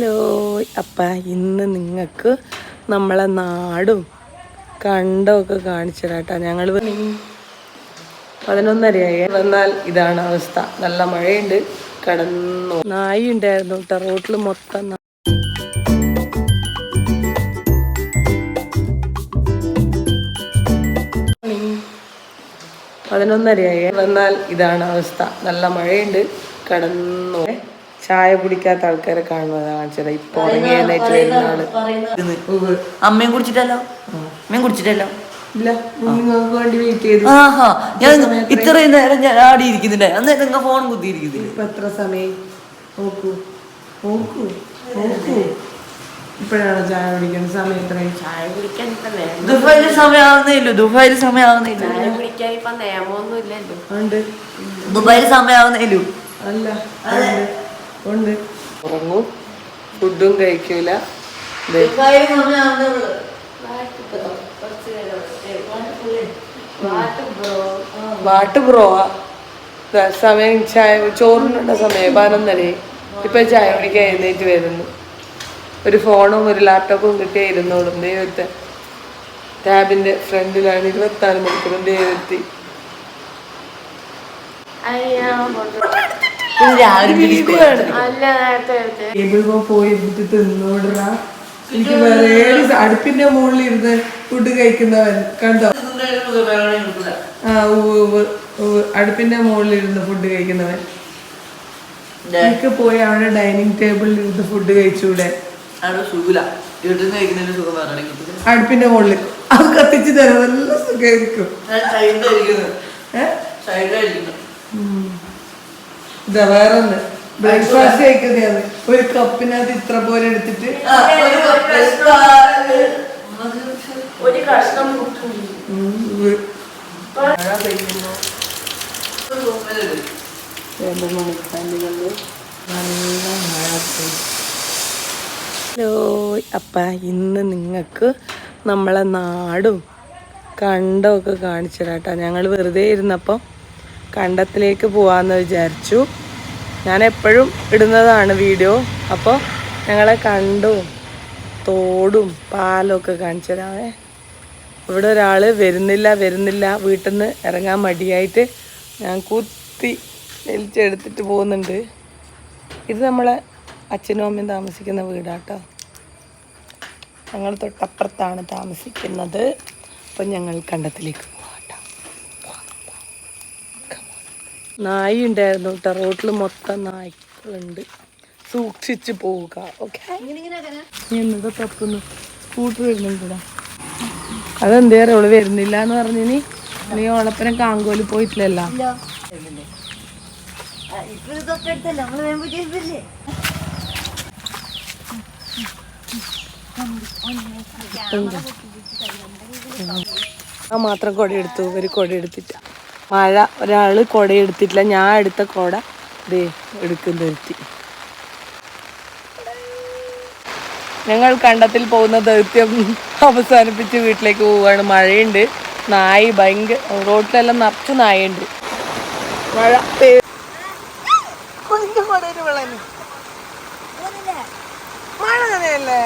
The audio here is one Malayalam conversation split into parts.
ഹലോ, അപ്പം ഇന്ന് നിങ്ങൾക്ക് നമ്മളെ നാടും കണ്ടമൊക്കെ കാണിച്ചു തരാട്ടോ. ഞങ്ങൾ 11:30 വന്നാൽ ഇതാണ് അവസ്ഥ. നല്ല മഴയുണ്ട്, കിടന്നു. നായി ഉണ്ടായിരുന്നു കേട്ടോ റോട്ടിൽ മൊത്തം. 11:30 വന്നാൽ ഇതാണ് അവസ്ഥ. നല്ല മഴയുണ്ട്, കിടന്നു. ചായ കുടിക്കാത്ത ആൾക്കാരെ കാണുന്നത് കാണിച്ചത്. ഇപ്പൊ ഉറങ്ങി എഴുന്നേറ്റ് വരുന്ന ആള്. അമ്മയും കുടിച്ചിട്ടല്ലോ, അമ്മയും കുടിച്ചിട്ടല്ലോ. ഇല്ല, നിങ്ങൾക്ക് വേണ്ടി വെയിറ്റ് ചെയ്തു. ഞാൻ ഇത്രയും നേരം ഞാൻ ആടി ഇരിക്കുന്നില്ലേ, അന്നേരം നിങ്ങൾ ഫോൺ കുത്തിയിരിക്കുന്നില്ല. ഇപ്പൊ എത്ര സമയം നോക്കൂ നോക്കൂ നോക്കൂ. ഇപ്പോഴാണ് ചായ കുടിക്കാൻ സമയം. എത്രയും ചായ കുടിക്കാൻ ദുബായില് സമയമാവുന്നില്ല, ദുബായില് സമയമാവുന്നില്ല. ഉണ്ട് ദുബായില് സമയമാവുന്നില്ലു. അല്ല, ഉണ്ട്. ഉറങ്ങും, ഫുഡും കഴിക്കൂല. വാട്ട് ബ്രോവാ സമയം. ചായ ചോറിനുള്ള സമയം 11:30. ഇപ്പൊ ചായ കുടിക്കാൻ എഴുന്നേറ്റ് വരുന്നു. ഒരു ഫോണും ഒരു ലാപ്ടോപ്പും കിട്ടിയ ഇരുന്നോളും. ദൈവത്തെ ടാബിന്റെ ഫ്രണ്ടിലാണ് 24 മണിക്കൂറും. ദൈവത്തി പോയി തിന്നോടാ. എനിക്ക് വേറെ അടുപ്പിന്റെ മുകളിൽ ഇരുന്ന് ഫുഡ് കഴിക്കുന്നവൻ കണ്ടോ? അടുപ്പിന്റെ മുകളിൽ ഇരുന്ന് ഫുഡ് കഴിക്കുന്നവൻ. എനിക്ക് പോയി അവിടെ ഡൈനിങ് ടേബിളിൽ ഇരുന്ന് ഫുഡ് കഴിച്ചൂടെ? അടുപ്പിന്റെ മുകളിൽ അത് കത്തിച്ച് തരാം, നല്ല സുഖമായിരിക്കും. ഇതാ വേറൊന്ന് ബ്രേക്ക്ഫാസ്റ്റ് കഴിക്കുന്നതാണ്. ഒരു കപ്പിനകത്ത് ഇത്ര പോലെ എടുത്തിട്ട് ഒരു കഷ്ണം ഹലോ, അപ്പം ഇന്ന് നിങ്ങൾക്ക് നമ്മളെ നാടും കണ്ടമൊക്കെ കാണിച്ചു തരാട്ടോ. ഞങ്ങൾ വെറുതെ ഇരുന്നപ്പം കണ്ടത്തിലേക്ക് പോവാമെന്ന് വിചാരിച്ചു. ഞാൻ എപ്പോഴും ഇടുന്നതാണ് വീഡിയോ. അപ്പോൾ ഞങ്ങളെ കണ്ടവും തോടും പാലമൊക്കെ കാണിച്ചു തരാമേ. ഇവിടെ ഒരാൾ വരുന്നില്ല വീട്ടിൽ നിന്ന് ഇറങ്ങാൻ മടിയായിട്ട് ഞാൻ കുത്തി വലിച്ചെടുത്തിട്ട് പോകുന്നുണ്ട്. ഇത് നമ്മളെ അച്ഛനും അമ്മയും താമസിക്കുന്ന വീടാട്ടോ. ഞങ്ങൾ തൊട്ടപ്പുറത്താണ് താമസിക്കുന്നത്. അപ്പം ഞങ്ങൾ കണ്ടത്തിലേക്ക് പോകാട്ടോ. നായി ഉണ്ടായിരുന്നു കേട്ടോ റോട്ടിൽ മൊത്തം. നായ്ക്കളുണ്ട്, സൂക്ഷിച്ച് പോവുക. ഓക്കെ, എന്നതാ തപ്പുന്നു. സ്കൂട്ടർ വരുന്നുണ്ട്. അതെന്തേ അവള് വരുന്നില്ല എന്ന് പറഞ്ഞിനി. നീ ഓളപ്പനം കാങ്കോല് പോയിട്ടില്ലല്ലോ. ഞാൻ മാത്രം കൊട എടുത്തു, ഒരു കൊട എടുത്തിട്ട. മഴ ഒരാള് കൊട എടുത്തിട്ടില്ല. ഞാൻ എടുത്ത കൊട ദേ എടുക്കുന്ന എത്തി. ഞങ്ങൾ കണ്ടത്തിൽ പോകുന്ന ദൗത്യം അവസാനിപ്പിച്ച് വീട്ടിലേക്ക് പോവുകയാണ്. മഴയുണ്ട്, നായി ഭയങ്കര. റോഡിലെല്ലാം നിറച്ച് നായുണ്ട്. മഴ മഴ തന്നെയല്ലേ.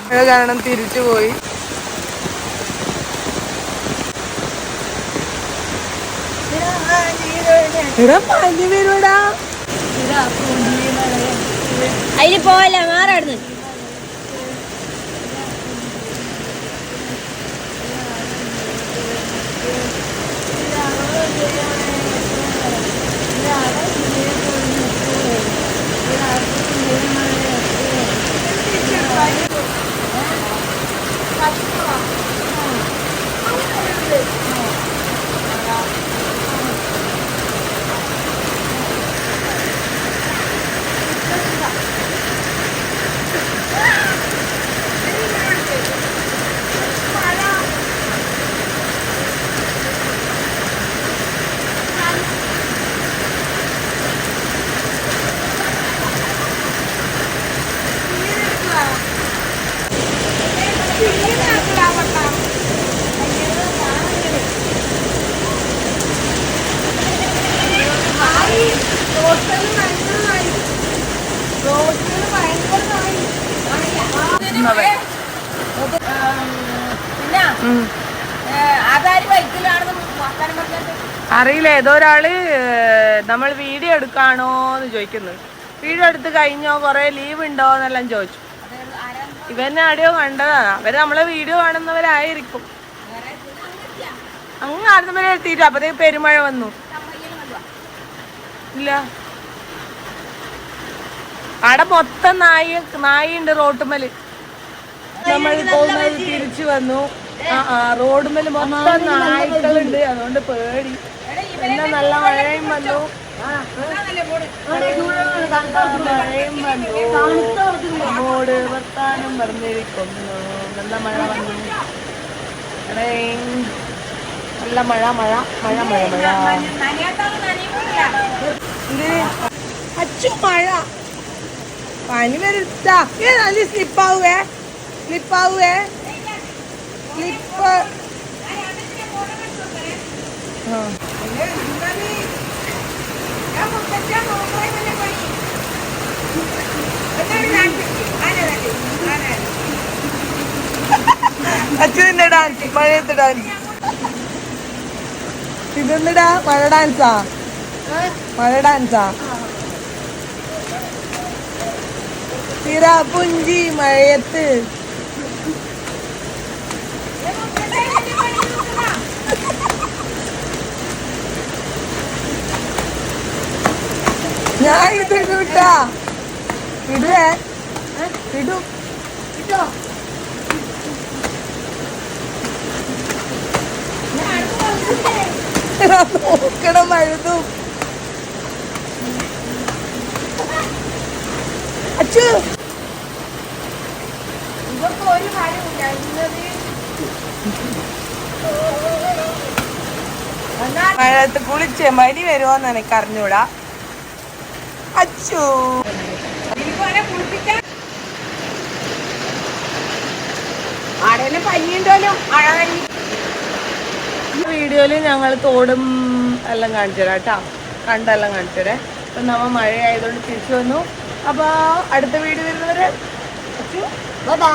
മഴ കാരണം തിരിച്ചു പോയി. പനി വരുടാ. അതിന് പോവല്ല, മാറാടുന്നു. വന്നവൻ. അറിയില്ല, ഏതോ ഒരാള് നമ്മൾ വീഡിയോ എടുക്കാണോന്ന് ചോദിക്കുന്നു. വീഡിയോ എടുത്ത് കഴിഞ്ഞോ, കൊറേ ലീവ് ഉണ്ടോ എന്നെല്ലാം ചോദിച്ചു. ഇവന്നെ ആടെയോ കണ്ടതാണ്. അവര് നമ്മളെ വീഡിയോ കാണുന്നവരായിരിക്കും. അങ്ങ് ആടുന്നവരെ എത്തിയിട്ട് അപ്പത്തേക്ക് പെരുമഴ വന്നു. ഇല്ല, അവിടെ മൊത്തം നായുണ്ട് റോട്ടുമ്മല്. നമ്മൾ പോകുന്നത് തിരിച്ചു വന്നു. റോഡുമ്മല് മൊത്തം നായ്ക്കളുണ്ട്, അതുകൊണ്ട് പേടി. പിന്നെ നല്ല മഴയും വന്നു. നമ്മോട് വർത്താനം പറഞ്ഞിരിക്കുന്നു. നല്ല മഴ വന്നു. നല്ല മഴ മഴ മഴ മഴ മഴ. അച്ചു മഴ പനി വരുത്താ. നല്ല സ്ലിപ്പാവുവേ, സ്ലിപ്പാവുവേ, സ്ലിപ്പ്. അച്ഛൻ്റെ ഡാൻസ്, മഴയത്ത് ഡാൻസ്. ഇതെന്താ മഴ ഡാൻസാ? മഴ ഡാൻസാ? പുഞ്ചി മഴയത്ത്. ഞാൻ ഇത് ഇടൂട്ടാ, ഇടുവേ, ഇടും. നോക്കണം മഴുതും. അച്ചു ഇതൊക്കെ ഒരു കാര്യമില്ല. മഴയത്ത് കുളിച്ച് മടി വരുമോന്ന് എനിക്ക് അറിഞ്ഞൂടാ. അച്ചു വീഡിയോയില് ഞങ്ങൾ തോടും എല്ലാം കാണിച്ചു തരാം കേട്ടോ, കണ്ടെല്ലാം കാണിച്ചു തരാം. അപ്പൊ നമ്മ മഴയായതുകൊണ്ട് തിരിച്ചു വന്നു. അപ്പൊ അടുത്ത വീഡിയോ വരുന്നവരെ ബൈ.